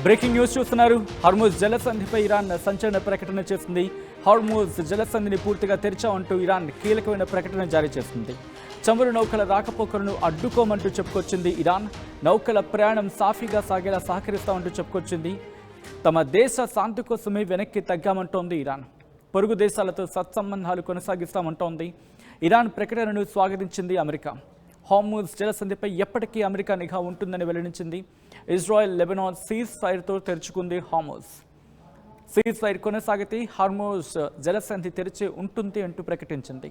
Breaking news చూస్తున్నారు. Hormuz జలసంధిపై Iran సంచలన ప్రకటన చేసింది. హార్మూజ్ జలసంధిని పూర్తిగా తెరిచామంటూ ఇరాన్ కీలకమైన ప్రకటన జారీ చేసింది. చమురు నౌకల రాకపోకలను అడ్డుకోమంటూ చెప్పుకొచ్చింది ఇరాన్. నౌకల ప్రయాణం సాఫీగా సాగేలా సహకరిస్తామంటూ చెప్పుకొచ్చింది. తమ దేశ శాంతి కోసమే వెనక్కి తగ్గామంటోంది ఇరాన్. పొరుగు దేశాలతో సత్సంబంధాలు కొనసాగిస్తామంటోంది. ఇరాన్ ప్రకటనను స్వాగతించింది అమెరికా. హార్మూజ్ జలసంధిపై ఎప్పటికీ అమెరికా నిఘా ఉంటుందని వెల్లడించింది. ఇజ్రాయెల్ లెబనాన్ సీజ్ ఫైర్తో తెరుచుకుంది హార్మూజ్. సీజ్ ఫైర్ కొనసాగితే హార్మూజ్ జలసంధి తెరిచి ఉంటుంది అంటూ ప్రకటించింది.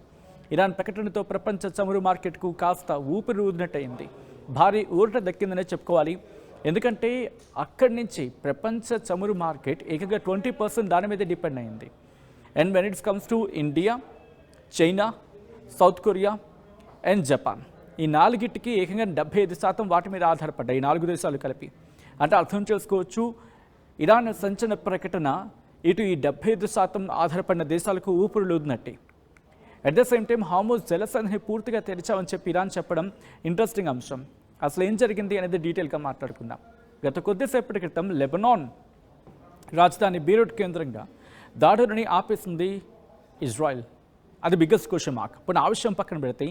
ఇరాన్ ప్రకటనతో ప్రపంచ చమురు మార్కెట్కు కాస్త ఊపిరి ఊదినట్టయింది. భారీ ఊరట దక్కిందనే చెప్పుకోవాలి. ఎందుకంటే అక్కడి నుంచి ప్రపంచ చమురు మార్కెట్ ఏకంగా 20% దాని మీద డిపెండ్ అయింది. And when it's comes to India, China, south Korea and Japan, ఈ నాలుగిటికి ఏకంగా 75% వాటి మీద ఆధారపడ్డాయి, ఈ 4 దేశాలు కలిపి. అంటే అర్థం చేసుకోవచ్చు, ఇరాన్ సంచలన ప్రకటన ఇటు ఈ 75% ఆధారపడిన దేశాలకు ఊపిరిలూదినట్టే. At the same time Hormuz జలసంధిని పూర్తిగా తెరిచామని చెప్పి ఇరాన్ చెప్పడం ఇంట్రెస్టింగ్ అంశం. అసలు ఏం జరిగింది అనేది డీటెయిల్గా మాట్లాడుకుందాం. గత కొద్దిసేపటి క్రితం లెబనాన్ రాజధాని బీరూట్ కేంద్రంగా దాడులని ఆపేసింది ఇజ్రాయెల్. అది బిగ్గెస్ట్ క్వశ్చన్ మార్క్. ఇప్పుడు ఆ విషయం పక్కన పెడితే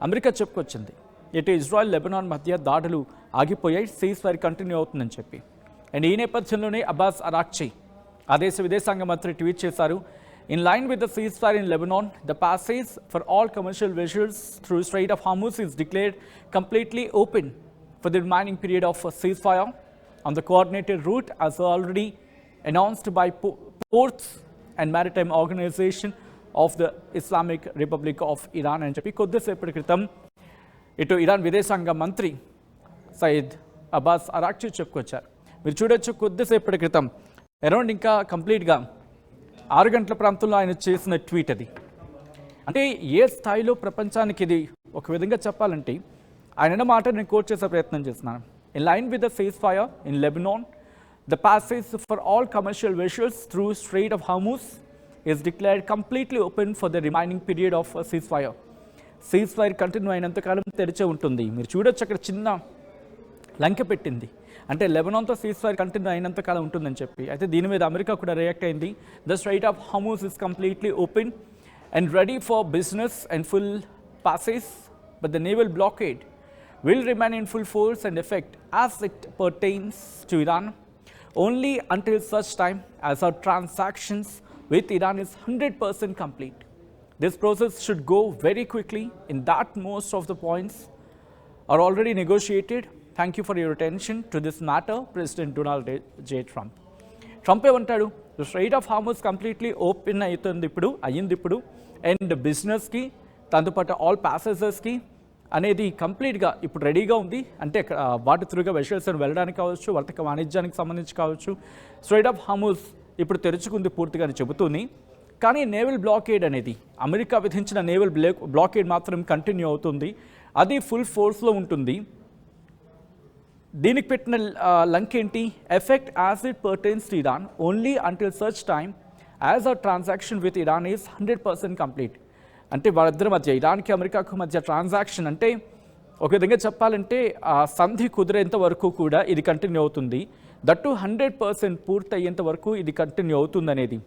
అమెరికా చెప్పుకొచ్చింది, ఇటు ఇజ్రాయెల్ లెబనాన్ మధ్య దాడులు ఆగిపోయాయి, సీజ్ ఫైర్ కంటిన్యూ అవుతుందని చెప్పి. అండ్ ఈ నేపథ్యంలోనే అబ్బాస్ అరాక్చి ఆ దేశ విదేశాంగ మంత్రి ట్వీట్ చేశారు. In line with the cease fire in Lebanon, the passage for all commercial vessels through straight of Hormuz is declared completely open for the remaining period of ceasefire on the coordinated route as already announced by Ports and Maritime Organization of the Islamic republic of Iran అని చెప్పి కొద్దిసేపటి క్రితం ఇటు Iran విదేశాంగ మంత్రి సయీద్ అబ్బాస్ అరాక్చి చెప్పుకొచ్చారు. మీరు చూడొచ్చు, కొద్దిసేపటి క్రితం అరౌండ్ ఇంకా కంప్లీట్గా 6 గంటల ప్రాంతంలో ఆయన చేసిన ట్వీట్ అది. అంటే ఏ స్థాయిలో ప్రపంచానికి ఇది ఒక విధంగా చెప్పాలంటే ఆయన మాట నేను కోట్ చేసే ప్రయత్నం చేస్తున్నాను. In line with the cease fire in Lebanon, the passage for all commercial vessels through strait of Hormuz is declared completely open for the remaining period of ceasefire. Ceasefire continue అయినంతకాలం తెరిచే ఉంటుంది. మీరు చూడొచ్చు, అక్కడ చిన్న లంకె పెట్టింది, అంటే లెబనాన్తో ceasefire కంటిన్యూ అయినంతకాలం ఉంటుందని చెప్పి. అయితే దీని మీద అమెరికా కూడా రియాక్ట్ అయింది. The straight of Hormuz is completely open and ready for business and full passage, but the naval blockade will remain in full force and effect as it pertains to Iran only until such time as our transactions with Iran is 100% complete. This process should go very quickly in that most of the points are already negotiated. Thank you for your attention to this matter, President Donald J. Trump. Trump ఏమంటాడు, the Strait of Hormuz completely open అయ్యింది ఇప్పుడు, and బిజినెస్కి దాంతోపాటు all ప్యాసెంజర్స్కి అనేది కంప్లీట్గా ఇప్పుడు రెడీగా ఉంది. అంటే వాటి త్రూగా వెసల్స్ వెళ్ళడానికి కావచ్చు, వర్తక వాణిజ్యానికి సంబంధించి కావచ్చు, స్ట్రైట్ ఆఫ్ హార్మూజ్ ఇప్పుడు తెరుచుకుంది పూర్తిగా అని చెబుతుంది. కానీ నేవల్ బ్లాకేడ్ అనేది, అమెరికా విధించిన నేవల్ బ్లాకేడ్ మాత్రం కంటిన్యూ అవుతుంది. అది ఫుల్ ఫోర్స్లో ఉంటుంది. దీనికి పెట్టిన లంక్ ఏంటి, effect as it pertains to Iran only until such time as a transaction with Iran is 100% complete. అంటే వాళ్ళిద్దరి మధ్య, ఇరాన్కి అమెరికాకు మధ్య ట్రాన్సాక్షన్ అంటే ఒక విధంగా చెప్పాలంటే సంధి కుదిరేంత వరకు కూడా ఇది కంటిన్యూ అవుతుంది. దట్టు 100% పూర్తి అయ్యేంత వరకు ఇది కంటిన్యూ అవుతుందనేది,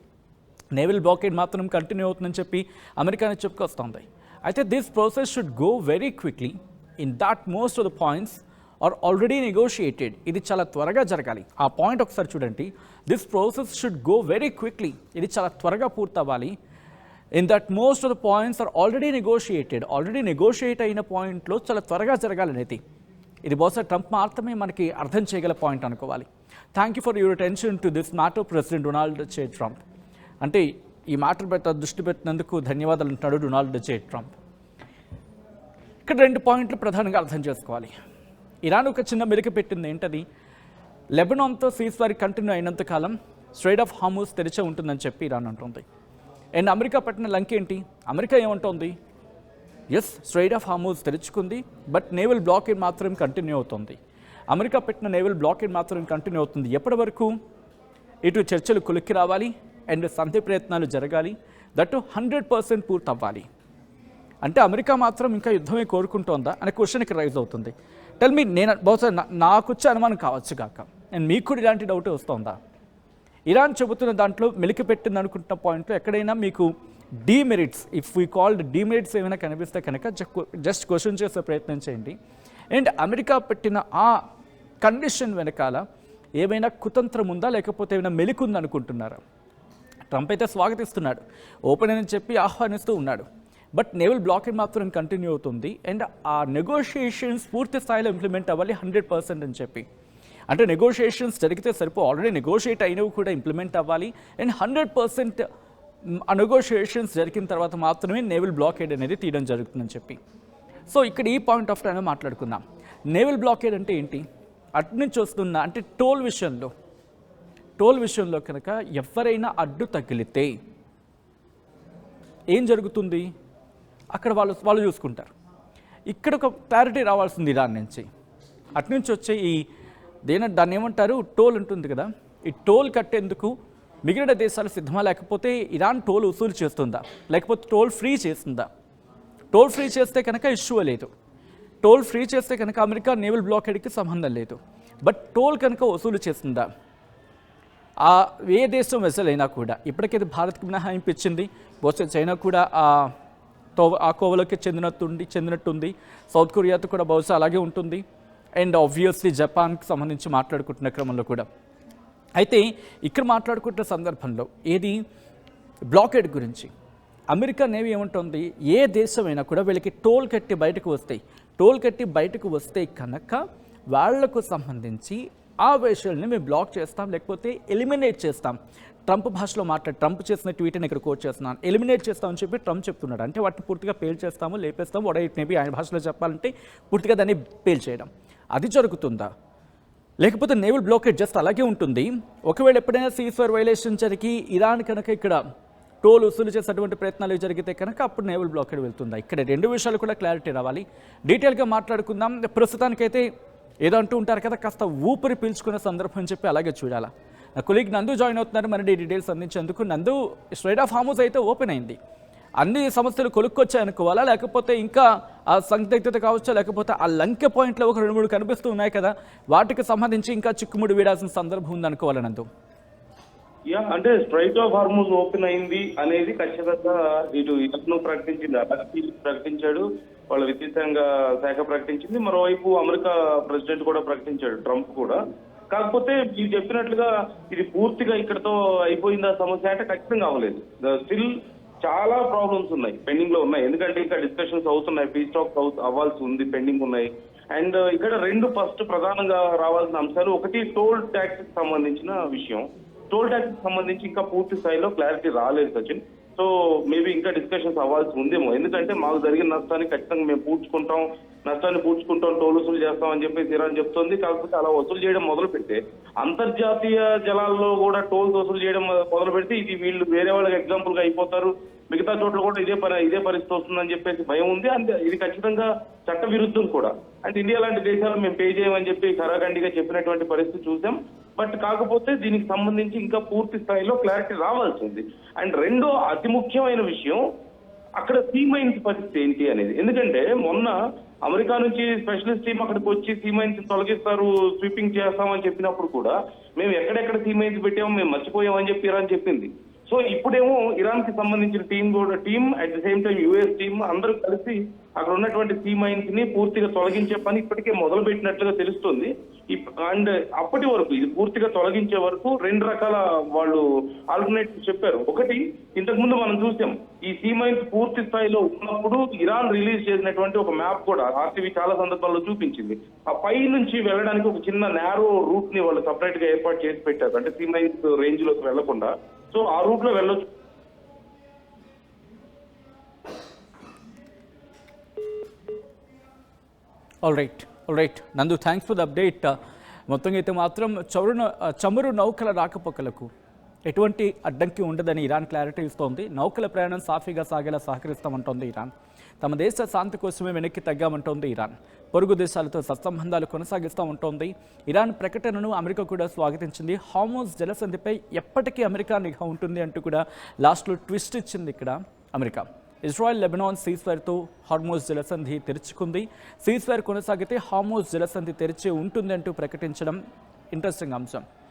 నేవల్ బ్లాకేడ్ మాత్రం కంటిన్యూ అవుతుందని చెప్పి అమెరికానే చెప్పుకొస్తుంది. అయితే this process should go very quickly in that most of the points are already negotiated. ఇది చాలా త్వరగా జరగాలి. ఆ పాయింట్ ఒకసారి చూడండి, this process should go very quickly, ఇది చాలా త్వరగా పూర్తవ్వాలి. In that most of the points are already negotiated, already negotiate అయిన పాయింట్లో చాలా త్వరగా జరగాలనేది. ఇది బహుశా ట్రంప్ మాత్రమే మనకి అర్థం చేయగల పాయింట్ అనుకోవాలి. Thank you for your attention to this matter, president Donald J Trump. అంటే ఈ మ్యాటర్ దృష్టి పెట్టినందుకు ధన్యవాదాలు అంటున్నాడు డొనాల్డ్ జే ట్రంప్. ఇక్కడ 2 పాయింట్లు ప్రధానంగా అర్థం చేసుకోవాలి. ఇరాన్ ఒక చిన్న మెలిక పెట్టింది, ఏంటది, లెబనాన్తో సీజ్ ఫైర్ కంటిన్యూ అయినంతకాలం స్ట్రైట్ ఆఫ్ హార్మూజ్ తెరిచే ఉంటుందని చెప్పి ఇరాన్ అంటుంది. అండ్ అమెరికా పెట్టిన లంక్ ఏంటి, అమెరికా ఏమంటుంది, ఎస్ స్ట్రైట్ ఆఫ్ హార్మూజ్ తెరుచుకుంది, బట్ నేవల్ బ్లాకేడ్ మాత్రం కంటిన్యూ అవుతుంది. అమెరికా పెట్టిన నేవల్ బ్లాకేడ్ మాత్రం కంటిన్యూ అవుతుంది. ఎప్పటి వరకు, ఇటు చర్చలు కొలిక్కి రావాలి అండ్ సంధి ప్రయత్నాలు జరగాలి, దట్టు 100% పూర్తి అవ్వాలి. అంటే అమెరికా మాత్రం ఇంకా యుద్ధమే కోరుకుంటోందా అనే క్వశ్చన్ ఇక్కడ రైజ్ అవుతుంది. టెల్ మీ, నేను బహుశా నాకు వచ్చే అనుమానం కావచ్చు కాక, అండ్ మీకు కూడా ఇలాంటి డౌట్ వస్తుందా? ఇరాన్ చెబుతున్న దాంట్లో మెలికి పెట్టింది అనుకుంటున్న పాయింట్లో ఎక్కడైనా మీకు demerits, if we called demerits ఏమైనా కనిపిస్తే కనుక జస్ట్ క్వశ్చన్ చేసే ప్రయత్నం చేయండి. అండ్ అమెరికా పెట్టిన ఆ కండిషన్ వెనకాల ఏమైనా కుతంత్రం ఉందా, లేకపోతే ఏమైనా మెలికుంది అనుకుంటున్నారా? ట్రంప్ అయితే స్వాగతిస్తున్నాడు, ఓపెన్ అని చెప్పి ఆహ్వానిస్తూ ఉన్నాడు. బట్ నేవల్ బ్లాకేడ్ మాత్రం కంటిన్యూ అవుతుంది. అండ్ ఆ నెగోషియేషన్స్ పూర్తి స్థాయిలో ఇంప్లిమెంట్ అవ్వాలి 100% అని చెప్పి. అంటే నెగోషియేషన్స్ జరిగితే సరిపో, ఆల్రెడీ నెగోషియేట్ అయినవి కూడా ఇంప్లిమెంట్ అవ్వాలి. అండ్ 100% ఆ నెగోషియేషన్స్ జరిగిన తర్వాత మాత్రమే నేవల్ బ్లాకేడ్ అనేది తీయడం జరుగుతుందని చెప్పి. సో ఇక్కడ ఈ పాయింట్ ఆఫ్ టైం మాట్లాడుకుందాం. నేవల్ బ్లాకేడ్ అంటే ఏంటి? అటు నుంచి వస్తున్న అంటే టోల్ విషయంలో కనుక ఎవరైనా అడ్డు తగిలితే ఏం జరుగుతుంది? అక్కడ వాళ్ళు చూసుకుంటారు. ఇక్కడ ఒక క్లారిటీ రావాల్సింది ఇరాన్ నుంచి. అటు నుంచి వచ్చే దాన్ని ఏమంటారు, టోల్ ఉంటుంది కదా, ఈ టోల్ కట్టేందుకు మిగిలిన దేశాలు సిద్ధమా, లేకపోతే ఇరాన్ టోల్ వసూలు చేస్తుందా, లేకపోతే టోల్ ఫ్రీ చేస్తుందా? టోల్ ఫ్రీ చేస్తే కనుక ఇష్యూ లేదు. టోల్ ఫ్రీ చేస్తే కనుక అమెరికా నేవల్ బ్లాకేడ్కి సంబంధం లేదు. బట్ టోల్ కనుక వసూలు చేస్తుందా? ఏ దేశం వెసల్ అయినా కూడా, ఇప్పటికైతే భారత్కి మినహాయింపు ఇచ్చింది, బహుశా చైనా కూడా ఆ కోవలోకి చెందినట్టుంది. సౌత్ కొరియాతో కూడా బహుశా అలాగే ఉంటుంది. అండ్ ఆబ్వియస్లీ జపాన్కి సంబంధించి మాట్లాడుకుంటున్న క్రమంలో కూడా. అయితే ఇక్కడ మాట్లాడుకుంటున్న సందర్భంలో ఏది బ్లాకేడ్ గురించి అమెరికా నేవీ ఏమంటుంది, ఏ దేశమైనా కూడా వీళ్ళకి టోల్ కట్టి బయటకు వస్తే కనుక వాళ్లకు సంబంధించి ఆ విషయాల్ని మేము బ్లాక్ చేస్తాం, లేకపోతే ఎలిమినేట్ చేస్తాం. ట్రంప్ భాషలో ట్రంప్ చేసిన ట్వీట్ని ఇక్కడ కోట్ చేస్తున్నాను, ఎలిమినేట్ చేస్తామని చెప్పి ట్రంప్ చెప్తున్నాడు. అంటే వాటిని పూర్తిగా పేల్చేస్తాము, లేపేస్తాము, వాట్ ఇట్ మేబీ ఆయన భాషలో చెప్పాలంటే పూర్తిగా దాన్ని పేల్చేయడం. అది జరుగుతుందా? లేకపోతే నేవల్ బ్లాకేడ్ జస్ట్ అలాగే ఉంటుంది? ఒకవేళ ఎప్పుడైనా సీజ్ఫైర్ వైలేషన్ జరిగి ఇరాన్ కనుక ఇక్కడ టోల్ వసూలు చేసేటువంటి ప్రయత్నాలు జరిగితే కనుక అప్పుడు నేవల్ బ్లాకేడ్ వెళ్తుందా? ఇక్కడ రెండు విషయాలు కూడా క్లారిటీ రావాలి. డీటెయిల్గా మాట్లాడుకుందాం. ప్రస్తుతానికైతే ఏదో అంటూ ఉంటారు కదా, కాస్త ఊపిరి పీల్చుకునే సందర్భం అని చెప్పి అలాగే చూడాలా. నా కొలీగ్ నందు జాయిన్ అవుతున్నారు మన డీటెయిల్స్ అందించేందుకు. నందు, స్ట్రైట్ ఆఫ్ హార్మూజ్ అయితే ఓపెన్ అయింది, అన్ని సమస్యలు కొలుక్కొచ్చాయనుకోవాలా, లేకపోతే ఇంకా ఆ సందిగ్ధత కావచ్చా, లేకపోతే ఆ లంకె పాయింట్లో ఒక 2-3 కనిపిస్తూ ఉన్నాయి కదా, వాటికి సంబంధించి ఇంకా చిక్కుముడి వీడాల్సిన సందర్భం ఉందనుకోవాలా నందు? అంటే స్ట్రైట్ ఆఫ్ హార్మూజ్ ఓపెన్ అయింది అనేది ఖచ్చితంగా ఇటు ఇతను ప్రకటించాడు, వాళ్ళ విదేశాంగ శాఖ ప్రకటించింది. మరోవైపు అమెరికా ప్రెసిడెంట్ కూడా ప్రకటించాడు, ట్రంప్ కూడా. కాకపోతే మీరు చెప్పినట్లుగా ఇది పూర్తిగా ఇక్కడతో అయిపోయిందా సమస్య అంటే ఖచ్చితంగా అవ్వలేదు. స్టిల్ చాలా ప్రాబ్లమ్స్ ఉన్నాయి, పెండింగ్ లో ఉన్నాయి. ఎందుకంటే ఇక్కడ డిస్కషన్స్ అవుతున్నాయి, పీస్ టాక్స్ అవ్వాల్సి ఉంది, పెండింగ్ ఉన్నాయి. అండ్ ఇక్కడ ఫస్ట్ ప్రధానంగా రావాల్సిన అంశాలు, ఒకటి టోల్ ట్యాక్స్ సంబంధించిన విషయం. టోల్ ట్యాక్స్ సంబంధించి ఇంకా పూర్తి స్థాయిలో క్లారిటీ రాలేదు సచిన్. సో మేబీ ఇంకా డిస్కషన్స్ అవ్వాల్సి ఉందేమో. ఎందుకంటే మాకు జరిగిన నష్టాన్ని ఖచ్చితంగా మేము నష్టాన్ని పూడ్చుకుంటాం, టోల్ వసూలు చేస్తాం అని చెప్పేసి ఇరాన్ చెప్తోంది. కాకపోతే అలా వసూలు చేయడం మొదలు పెడితే, అంతర్జాతీయ జలాల్లో కూడా టోల్స్ వసూలు చేయడం మొదలు పెడితే ఇది వీళ్ళు వేరే వాళ్ళకి ఎగ్జాంపుల్ గా అయిపోతారు, మిగతా చోట్ల కూడా ఇదే పరిస్థితి వస్తుందని చెప్పేసి భయం ఉంది. అంతే, ఇది ఖచ్చితంగా చట్ట విరుద్ధం కూడా. అంటే ఇండియా లాంటి దేశాలు మేము పే చేయమని చెప్పి ఖరాఖండిగా చెప్పినటువంటి పరిస్థితి చూసాం. బట్ కాకపోతే దీనికి సంబంధించి ఇంకా పూర్తి స్థాయిలో క్లారిటీ రావాల్సి ఉంది. అండ్ రెండో అతి ముఖ్యమైన విషయం, అక్కడ సీ మైన్స్ పరిస్థితి ఏంటి అనేది. ఎందుకంటే మొన్న అమెరికా నుంచి స్పెషలిస్ట్ టీం అక్కడికి వచ్చి సీ మైన్స్ తొలగిస్తారు, స్వీపింగ్ చేస్తామని చెప్పినప్పుడు కూడా మేము ఎక్కడెక్కడ సీ మైన్స్ పెట్టామో మేము మర్చిపోయామని చెప్పి ఇరాన్ చెప్పింది. సో ఇప్పుడేమో ఇరాన్ కి సంబంధించిన team at the same time US team అందరూ కలిసి అక్కడ ఉన్నటువంటి సీ మైన్స్ ని పూర్తిగా తొలగించే పని ఇప్పటికే మొదలు పెట్టినట్లుగా తెలుస్తుంది. అండ్ అప్పటి వరకు ఇది పూర్తిగా తొలగించే వరకు 2 రకాల వాళ్ళు ఆల్టర్నేటివ్ చెప్పారు. ఒకటి, ఇంతకు ముందు మనం చూసాం, ఈ సీ మైన్స్ పూర్తి స్థాయిలో ఉన్నప్పుడు ఇరాన్ రిలీజ్ చేసినటువంటి ఒక మ్యాప్ కూడా ఆర్టీవీ చాలా సందర్భాల్లో చూపించింది. ఆ పై నుంచి వెళ్ళడానికి ఒక చిన్న నేరో రూట్ ని వాళ్ళు సపరేట్ గా ఏర్పాటు చేసి పెట్టారు, అంటే సీ మైన్స్ రేంజ్ లోకి వెళ్లకుండా. సో ఆ రూట్ లో వెళ్ళొచ్చు. ఆల్ రైట్ నందు, థ్యాంక్స్ ఫర్ ద అప్డేట్. మొత్తంగా అయితే మాత్రం చమురు నౌకల రాకపోకలకు ఎటువంటి అడ్డంకి ఉండదని ఇరాన్ క్లారిటీ ఇస్తోంది. నౌకల ప్రయాణం సాఫీగా సాగేలా సహకరిస్తామంటోంది ఇరాన్. తమ దేశ శాంతి కోసమే వెనక్కి తగ్గామంటోంది ఇరాన్. పొరుగు దేశాలతో సత్సంబంధాలు కొనసాగిస్తామంటోంది. ఇరాన్ ప్రకటనను అమెరికా కూడా స్వాగతించింది. హార్మూజ్ జలసంధిపై ఎప్పటికీ అమెరికా నిఘా ఉంటుంది అంటూ కూడా లాస్ట్లో ట్విస్ట్ ఇచ్చింది ఇక్కడ అమెరికా. ఇజ్రాయెల్ లెబనాన్ సీజ్ఫైర్తో హార్మూజ్ జలసంధి తెరుచుకుంది. సీజ్ఫైర్ కొనసాగితే హార్మూజ్ జలసంధి తెరిచి ఉంటుంది అంటూ ప్రకటించడం ఇంట్రెస్టింగ్ అంశం.